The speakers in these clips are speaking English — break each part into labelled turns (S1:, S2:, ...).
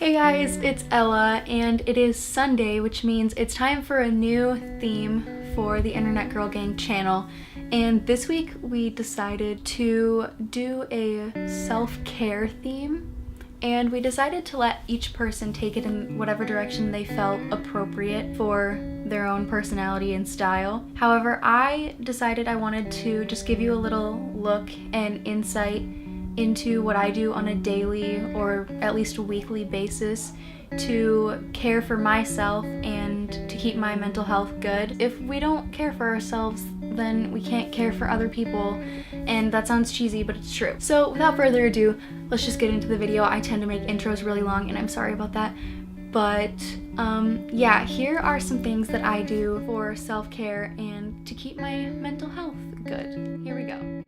S1: Hey guys, it's Ella, and it is Sunday, which means it's time for a new theme for the Internet Girl Gang channel. And this week we decided to do a self-care theme, and we decided to let each person take it in whatever direction they felt appropriate for their own personality and style. However, I decided I wanted to just give you a little look and insight into what I do on a daily or at least a weekly basis to care for myself and to keep my mental health good. If we don't care for ourselves, then we can't care for other people, and that sounds cheesy, but it's true. So without further ado, let's just get into the video. I tend to make intros really long, and I'm sorry about that. But yeah, here are some things that I do for self-care and to keep my mental health good. Here we go.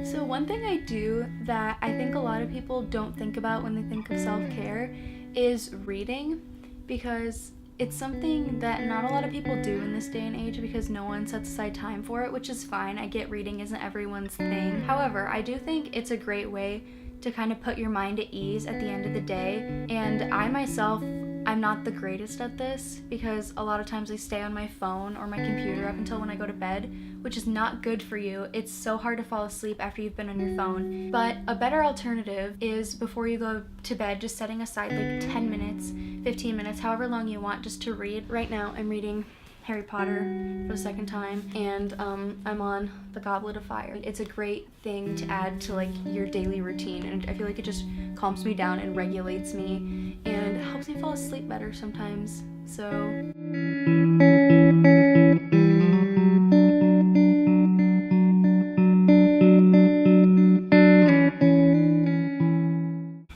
S1: So one thing I do that I think a lot of people don't think about when they think of self-care is reading, because it's something that not a lot of people do in this day and age because no one sets aside time for it, which is fine. I get reading isn't everyone's thing. However, I do think it's a great way to kind of put your mind at ease at the end of the day. And I myself, I'm not the greatest at this because a lot of times I stay on my phone or my computer up until when I go to bed, which is not good for you. It's so hard to fall asleep after you've been on your phone. But a better alternative is before you go to bed, just setting aside like 10 minutes, 15 minutes, however long you want, just to read. Right now I'm reading Harry Potter for the second time, and I'm on The Goblet of Fire. It's a great thing to add to like your daily routine, and I feel like it just calms me down and regulates me and helps me fall asleep better sometimes. So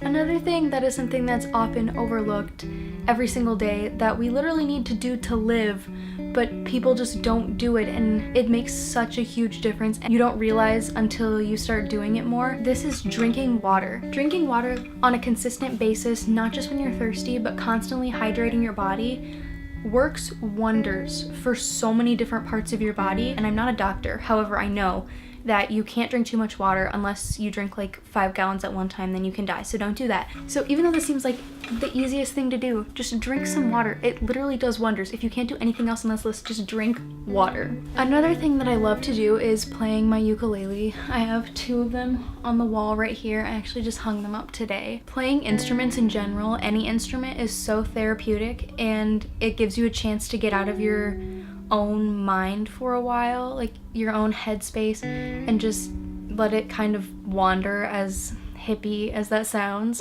S1: another thing that is something that's often overlooked every single day that we literally need to do to live, but people just don't do it, and it makes such a huge difference and you don't realize until you start doing it more. This is drinking water. Drinking water on a consistent basis, not just when you're thirsty, but constantly hydrating your body, works wonders for so many different parts of your body. And I'm not a doctor, however, I know that you can't drink too much water unless you drink like 5 gallons at one time, then you can die, so don't do that. So even though this seems like the easiest thing to do, just drink some water. It literally does wonders. If you can't do anything else on this list, just drink water. Another thing that I love to do is playing my ukulele. I have 2 of them on the wall right here. I actually just hung them up today. Playing instruments in general, any instrument, is so therapeutic, and it gives you a chance to get out of your own mind for a while, like your own headspace, and just let it kind of wander, as hippie as that sounds.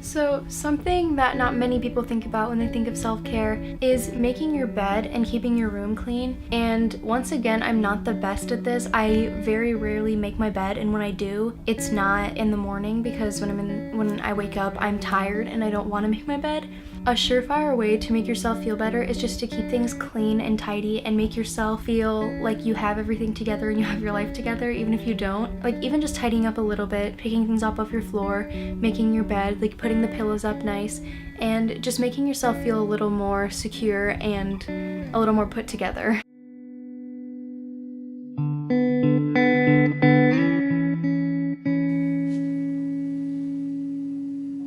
S1: So something that not many people think about when they think of self-care is making your bed and keeping your room clean. And once again, I'm not the best at this. I very rarely make my bed, and when I do, it's not in the morning because when I wake up, I'm tired and I don't want to make my bed. A surefire way to make yourself feel better is just to keep things clean and tidy and make yourself feel like you have everything together and you have your life together, even if you don't. Like even just tidying up a little bit, picking things up off your floor, making your bed, like putting the pillows up nice, and just making yourself feel a little more secure and a little more put together.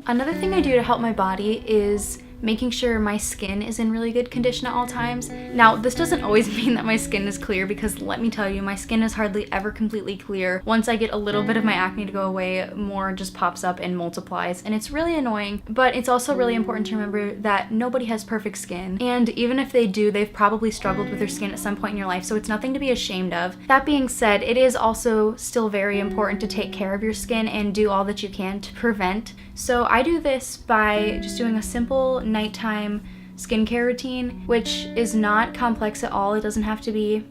S1: Another thing I do to help my body is making sure my skin is in really good condition at all times. Now, this doesn't always mean that my skin is clear, because let me tell you, my skin is hardly ever completely clear. Once I get a little bit of my acne to go away, more just pops up and multiplies, and it's really annoying. But it's also really important to remember that nobody has perfect skin, and even if they do, they've probably struggled with their skin at some point in your life, so it's nothing to be ashamed of. That being said, it is also still very important to take care of your skin and do all that you can to prevent. So I do this by just doing a simple nighttime skincare routine, which is not complex at all. It doesn't have to be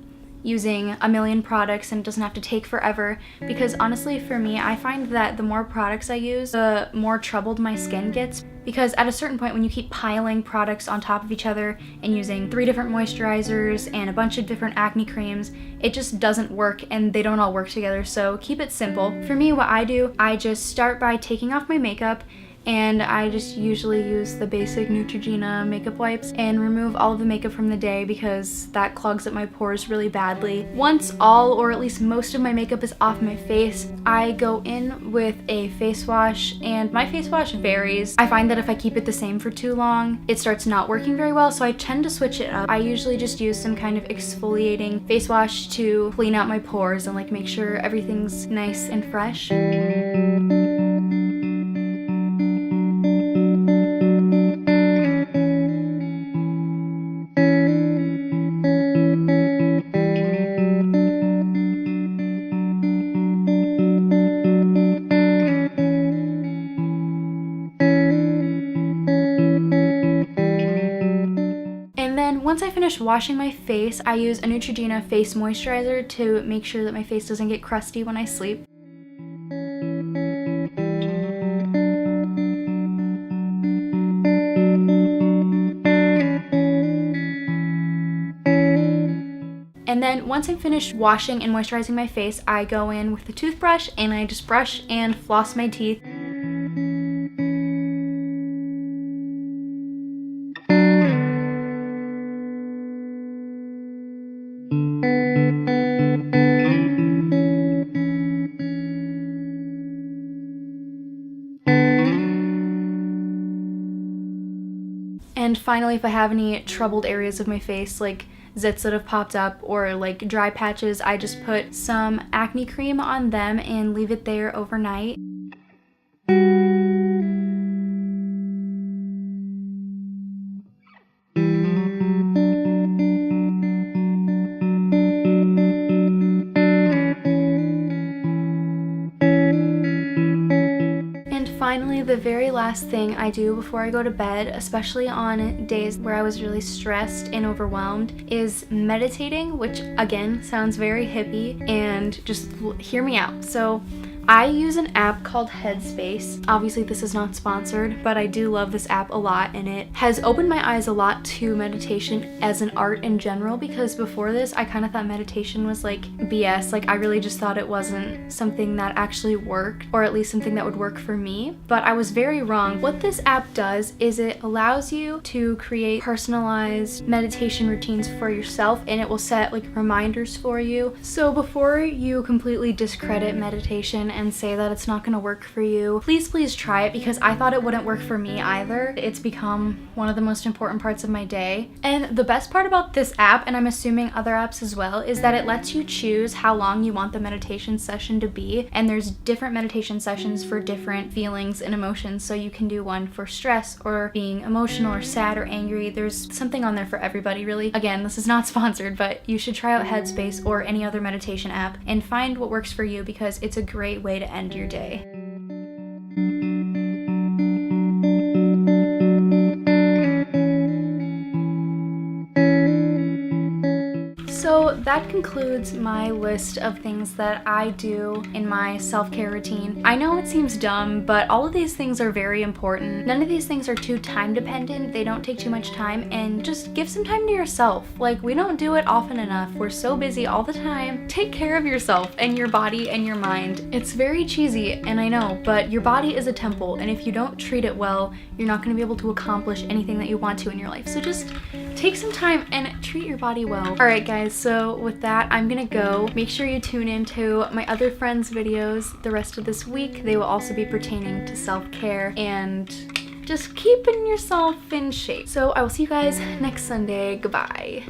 S1: using a million products, and it doesn't have to take forever, because honestly for me, I find that the more products I use, the more troubled my skin gets, because at a certain point when you keep piling products on top of each other and using 3 different moisturizers and a bunch of different acne creams, it just doesn't work and they don't all work together. So keep it simple. For me, what I do, I just start by taking off my makeup and I just usually use the basic Neutrogena makeup wipes and remove all of the makeup from the day because that clogs up my pores really badly. Once all, or at least most of my makeup is off my face, I go in with a face wash, and my face wash varies. I find that if I keep it the same for too long, it starts not working very well, so I tend to switch it up. I usually just use some kind of exfoliating face wash to clean out my pores and like make sure everything's nice and fresh. Once I finish washing my face, I use a Neutrogena face moisturizer to make sure that my face doesn't get crusty when I sleep. And then once I'm finished washing and moisturizing my face, I go in with the toothbrush and I just brush and floss my teeth. And finally, if I have any troubled areas of my face, like zits that have popped up or like dry patches, I just put some acne cream on them and leave it there overnight. Finally, the very last thing I do before I go to bed, especially on days where I was really stressed and overwhelmed, is meditating, which again sounds very hippie, and just hear me out. So I use an app called Headspace. Obviously this is not sponsored, but I do love this app a lot, and it has opened my eyes a lot to meditation as an art in general, because before this I kind of thought meditation was like BS. Like I really just thought it wasn't something that actually worked, or at least something that would work for me, but I was very wrong. What this app does is it allows you to create personalized meditation routines for yourself, and it will set like reminders for you. So before you completely discredit meditation and say that it's not going to work for you, please try it, because I thought it wouldn't work for me either. It's become one of the most important parts of my day. And the best part about this app, and I'm assuming other apps as well, is that it lets you choose how long you want the meditation session to be, and there's different meditation sessions for different feelings and emotions. So you can do one for stress or being emotional or sad or angry. There's something on there for everybody, really. Again, this is not sponsored, but you should try out Headspace or any other meditation app and find what works for you, because it's a great way to end your day. So that concludes my list of things that I do in my self-care routine. I know it seems dumb, but all of these things are very important. None of these things are too time dependent. They don't take too much time, and just give some time to yourself. Like, we don't do it often enough. We're so busy all the time. Take care of yourself and your body and your mind. It's very cheesy, and I know, but your body is a temple, and if you don't treat it well, you're not going to be able to accomplish anything that you want to in your life. So just take some time and treat your body well. Alright guys, so with that, I'm gonna go. Make sure you tune into my other friends' videos the rest of this week. They will also be pertaining to self-care and just keeping yourself in shape. So I will see you guys next Sunday. Goodbye.